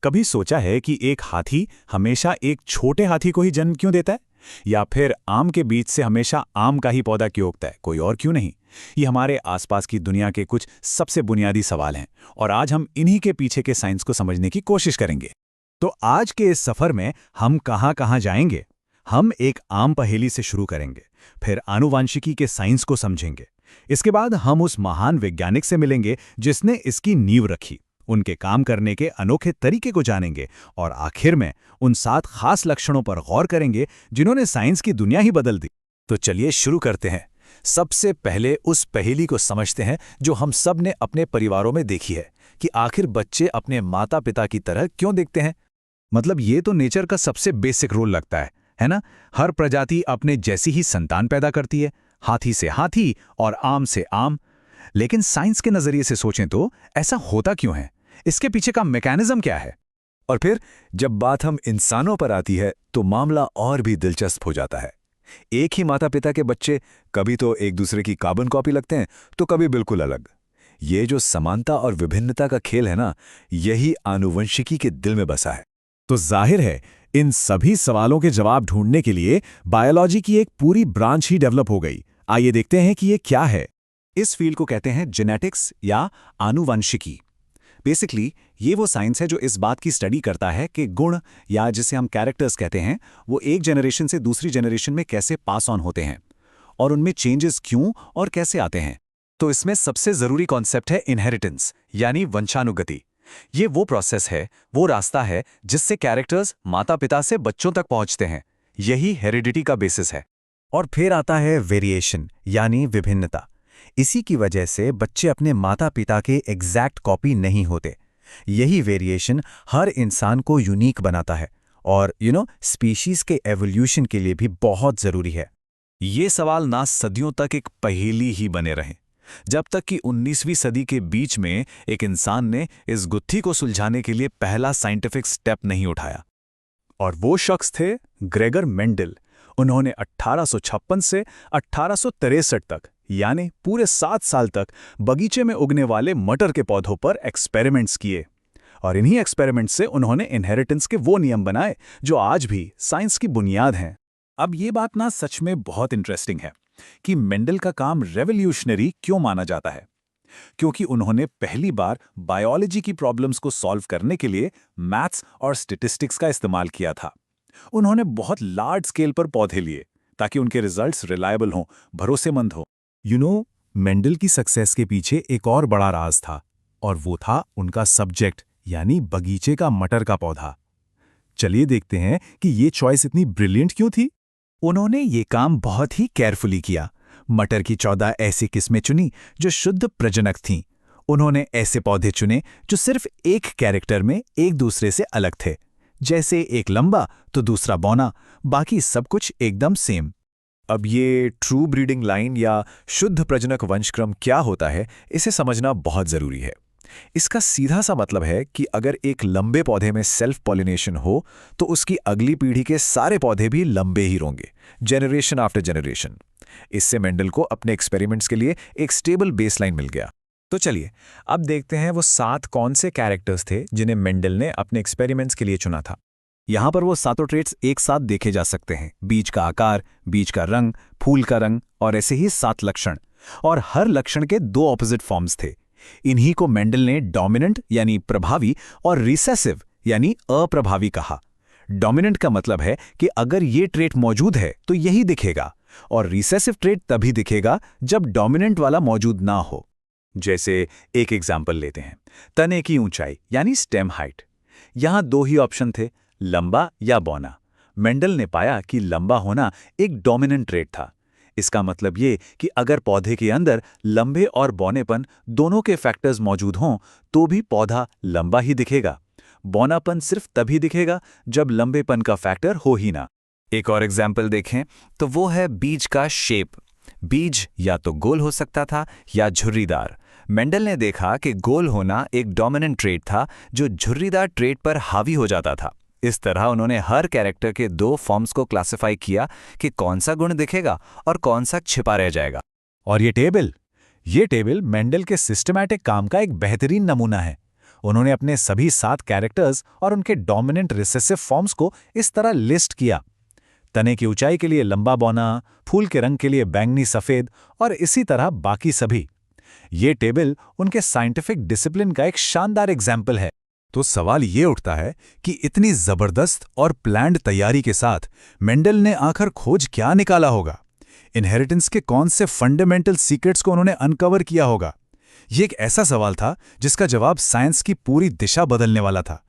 कभी सोचा है कि एक हाथी हमेशा एक छोटे हाथी को ही जन्म क्यों देता है? या फिर आम के बीज से हमेशा आम का ही पौधा क्यों उगता है, कोई और क्यों नहीं? ये हमारे आसपास की दुनिया के कुछ सबसे बुनियादी सवाल हैं और आज हम इन्हीं के पीछे के साइंस को समझने की कोशिश करेंगे। तो आज के इस सफर में हम कहाँ जाएंगे? हम एक आम पहेली से शुरू करेंगे, फिर आनुवांशिकी के साइंस को समझेंगे। इसके बाद हम उस महान वैज्ञानिक से मिलेंगे जिसने इसकी नींव रखी, उनके काम करने के अनोखे तरीके को जानेंगे और आखिर में उन 7 खास लक्षणों पर गौर करेंगे जिन्होंने साइंस की दुनिया ही बदल दी। तो चलिए शुरू करते हैं। सबसे पहले उस पहेली को समझते हैं जो हम सब ने अपने परिवारों में देखी है कि आखिर बच्चे अपने माता पिता की तरह क्यों दिखते हैं। मतलब ये तो नेचर का सबसे बेसिक रूल लगता है ना? हर प्रजाति अपने जैसी ही संतान पैदा करती है, हाथी से हाथी और आम से आम। लेकिन साइंस के नजरिए से सोचें तो ऐसा होता क्यों है? इसके पीछे का मैकेनिज्म क्या है? और फिर जब बात हम इंसानों पर आती है तो मामला और भी दिलचस्प हो जाता है। एक ही माता पिता के बच्चे कभी तो एक दूसरे की कार्बन कॉपी लगते हैं तो कभी बिल्कुल अलग। ये जो समानता और विभिन्नता का खेल है ना, यही आनुवंशिकी के दिल में बसा है। तो जाहिर है इन सभी सवालों के जवाब ढूंढने के लिए बायोलॉजी की एक पूरी ब्रांच ही डेवलप हो गई। आइए देखते हैं कि ये क्या है। इस फील्ड को कहते हैं जेनेटिक्स या आनुवंशिकी। बेसिकली ये वो साइंस है जो इस बात की स्टडी करता है कि गुण या जिसे हम कैरेक्टर्स कहते हैं वो एक जनरेशन से दूसरी जनरेशन में कैसे पास ऑन होते हैं और उनमें चेंजेस क्यों और कैसे आते हैं। तो इसमें सबसे जरूरी कॉन्सेप्ट है इनहेरिटेंस यानी वंशानुगति। ये वो प्रोसेस है, वो रास्ता है जिससे कैरेक्टर्स माता पिता से बच्चों तक पहुंचते हैं। यही हेरिडिटी का बेसिस है। और फिर आता है वेरिएशन यानी विभिन्नता। इसी की वजह से बच्चे अपने माता पिता के एग्जैक्ट कॉपी नहीं होते। यही वेरिएशन हर इंसान को यूनिक बनाता है और स्पीशीज के एवोल्यूशन के लिए भी बहुत जरूरी है। ये सवाल ना सदियों तक एक पहेली ही बने रहे, जब तक कि 19वीं सदी के बीच में एक इंसान ने इस गुत्थी को सुलझाने के लिए पहला साइंटिफिक स्टेप नहीं उठाया। और वो शख्स थे ग्रेगर मेंडल। उन्होंने 1856 से 1863 तक यानी पूरे 7 साल तक बगीचे में उगने वाले मटर के पौधों पर एक्सपेरिमेंट्स किए और इन्हीं एक्सपेरिमेंट्स से उन्होंने इनहेरिटेंस के वो नियम बनाए जो आज भी साइंस की बुनियाद हैं। अब ये बात ना सच में बहुत इंटरेस्टिंग है कि मेंडल का काम रेवोल्यूशनरी क्यों माना जाता है, क्योंकि उन्होंने पहली बार बायोलॉजी की प्रॉब्लम्स को सॉल्व करने के लिए मैथ्स और स्टैटिस्टिक्स का इस्तेमाल किया था। उन्होंने बहुत लार्ज स्केल पर पौधे लिए ताकि उनके रिजल्ट्स रिलायबल हों, भरोसेमंद हों। मेंडल की सक्सेस के पीछे एक और बड़ा राज था और वो था उनका सब्जेक्ट यानी बगीचे का मटर का पौधा। चलिए देखते हैं कि ये चॉइस इतनी ब्रिलियंट क्यों थी। उन्होंने ये काम बहुत ही केयरफुली किया। मटर की 14 ऐसी किस्में चुनी जो शुद्ध प्रजनक थीं। उन्होंने ऐसे पौधे चुने जो सिर्फ एक कैरेक्टर में एक दूसरे से अलग थे, जैसे एक लंबा तो दूसरा बौना, बाकी सब कुछ एकदम सेम। अब ये ट्रू ब्रीडिंग लाइन या शुद्ध प्रजनक वंशक्रम क्या होता है, इसे समझना बहुत जरूरी है। इसका सीधा सा मतलब है कि अगर एक लंबे पौधे में सेल्फ पॉलिनेशन हो तो उसकी अगली पीढ़ी के सारे पौधे भी लंबे ही होंगे, जनरेशन आफ्टर जनरेशन। इससे मेंडल को अपने एक्सपेरिमेंट्स के लिए एक स्टेबल बेसलाइन मिल गया। तो चलिए अब देखते हैं वो 7 कौन से कैरेक्टर्स थे जिन्हें मेंडल ने अपने एक्सपेरिमेंट्स के लिए चुना था। यहाँ पर वो 7 ट्रेट्स एक साथ देखे जा सकते हैं: बीज का आकार, बीज का रंग, फूल का रंग और ऐसे ही 7 लक्षण। और हर लक्षण के 2 ऑपोजिट फॉर्म्स थे। इन्हीं को मेंडल ने डोमिनेंट यानी प्रभावी और रिसेसिव यानी अप्रभावी कहा। डोमिनेंट का मतलब है कि अगर ये ट्रेट मौजूद है तो यही दिखेगा, और रिसेसिव ट्रेट तभी दिखेगा जब डोमिनेंट वाला मौजूद ना हो। जैसे एक एग्जाम्पल लेते हैं, तने की ऊंचाई यानी स्टेम हाइट। यहां 2 ही ऑप्शन थे, लंबा या बौना। मेंडल ने पाया कि लंबा होना एक डोमिनेंट ट्रेट था। इसका मतलब ये कि अगर पौधे के अंदर लंबे और बौनेपन दोनों के फैक्टर्स मौजूद हों तो भी पौधा लंबा ही दिखेगा। बौनापन सिर्फ तभी दिखेगा जब लंबेपन का फैक्टर हो ही ना। एक और एग्जाम्पल देखें तो वो है बीज का शेप। बीज या तो गोल हो सकता था या झुर्रीदार। मेंडल ने देखा कि गोल होना एक डोमिनेंट ट्रेट था जो झुर्रीदार ट्रेट पर हावी हो जाता था। इस तरह उन्होंने हर कैरेक्टर के 2 फॉर्म्स को क्लासिफाई किया कि कौन सा गुण दिखेगा और कौन सा छिपा रह जाएगा। और ये टेबल मेंडल के सिस्टमैटिक काम का एक बेहतरीन नमूना है। उन्होंने अपने सभी 7 कैरेक्टर्स और उनके डोमिनेंट रिसेसिव फॉर्म्स को इस तरह लिस्ट किया। तने की ऊंचाई के लिए लंबा बौना, फूल के रंग के लिए बैंगनी सफेद और इसी तरह बाकी सभी। ये टेबल उनके साइंटिफिक डिसिप्लिन का एक शानदार एग्जाम्पल है। तो सवाल ये उठता है कि इतनी जबरदस्त और प्लान्ड तैयारी के साथ मेंडल ने आखिर खोज क्या निकाला होगा? इनहेरिटेंस के कौन से फंडामेंटल सीक्रेट्स को उन्होंने अनकवर किया होगा? ये एक ऐसा सवाल था जिसका जवाब साइंस की पूरी दिशा बदलने वाला था।